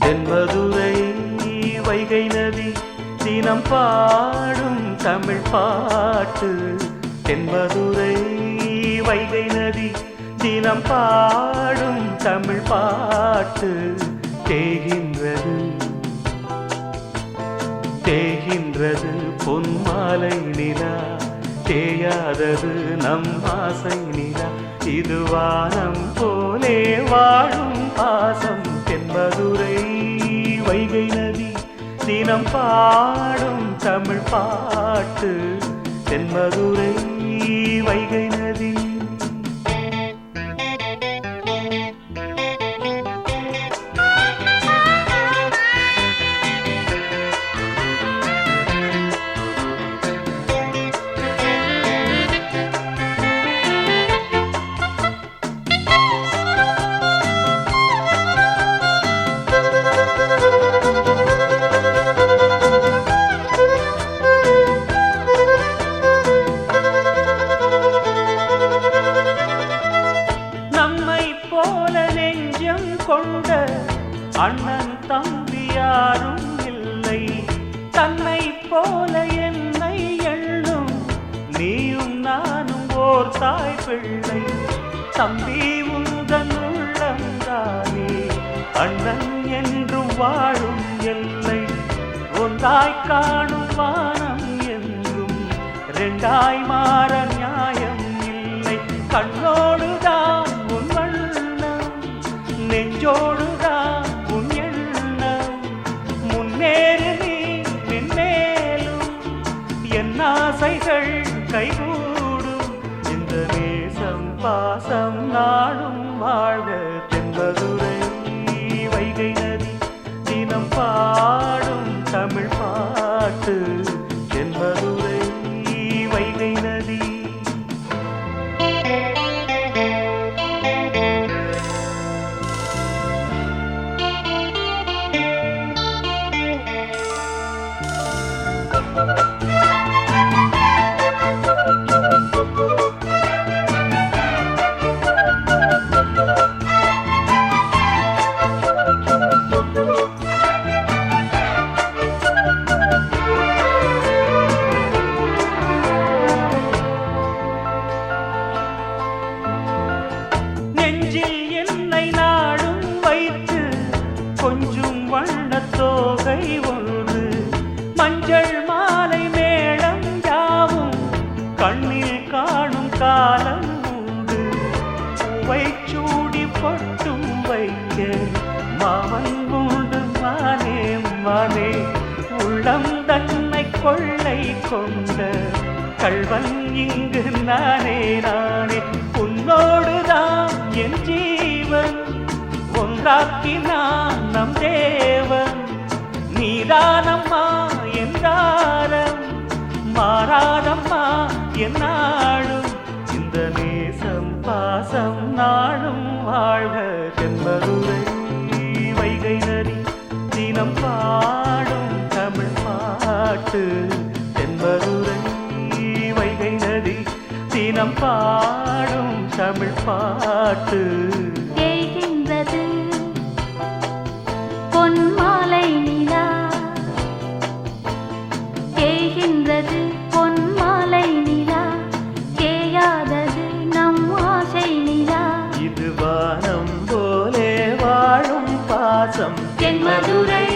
தென்மதுரை வைகை நதி தினம் பாடும் தமிழ் பாட்டு. தென்மதுரை வைகை நதி தினம் பாடும் தமிழ் பாட்டு. தேகின்றது தேகின்றது பொன்மாலை நிலா, தேயாதது நம் ஆசை நிலா. இது வானம் போலே வாழும் பாசம். தென்மதுரை வைகை நதி தினம் பாடும் தமிழ் பாட்டு. தென்மதுரை வைகை நதி. கொண்ட அண்ணன் தம்பி யாரும் இல்லை, தன்னை போல என்னை எண்ணும் நீயும் நானும் ஓர் தாய் பிள்ளை. தம்பி உந்தன் உள்ளந்தானே அண்ணன் என்றும் வாழும் எல்லை. ஒன்றாய் காணும் வானம் என்றும் ரெண்டாய் மாற நியாயம் இல்லை. கண்ணோடுதான் உன் வண்ணம், நெஞ்சோடுதான் உன் எண்ணம். முன்னேறு நீ மென்மேலும், என் ஆசைகள் கைகூடும். இந்த நேசம் பாசம் நாடும் வாழ்க. தென்மதுரை வைகை நதி தினம் பாடும் தமிழ் பாட்டு. தென்மதுரை வைகை நதி. நெஞ்சில் என்னை நாடும் வைத்து கொஞ்சம் வண்ணத்தோகை ஒன்று, மஞ்சள் மாலை மேளம் யாவும் கண்ணில் காணும் காலம் உண்டு. பூவை சூடி பொட்டும் வைக்க மாமன் உண்டு மானே மானே. உள்ளம் தன்னை கொள்ளை கொண்ட கள்வன் இங்கு நானே நானே. உன்னோடுதான் என் ஜீவன், ஒன்றாக்கினான் நம் தேவன். நீதானம்மா என்றாரம், மாறாதம்மா என்னாலும். இந்த நேசம் பாசம் நாளும் வாழ்க. தென்மதுரை வைகை நதி தினம் பாடும் தமிழ் பாட்டு. தென்மதுரை வைகை நதி தினம் பாடும் தமிழ் பாட்டு. தேய்கின்றது பொன்மாலை நிலா, தேய்கின்றது பொன்மாலை நிலா. தேயாதது நம் ஆசை நிலா. இது வானம் போலே வாழும் பாசம். தென்மதுரை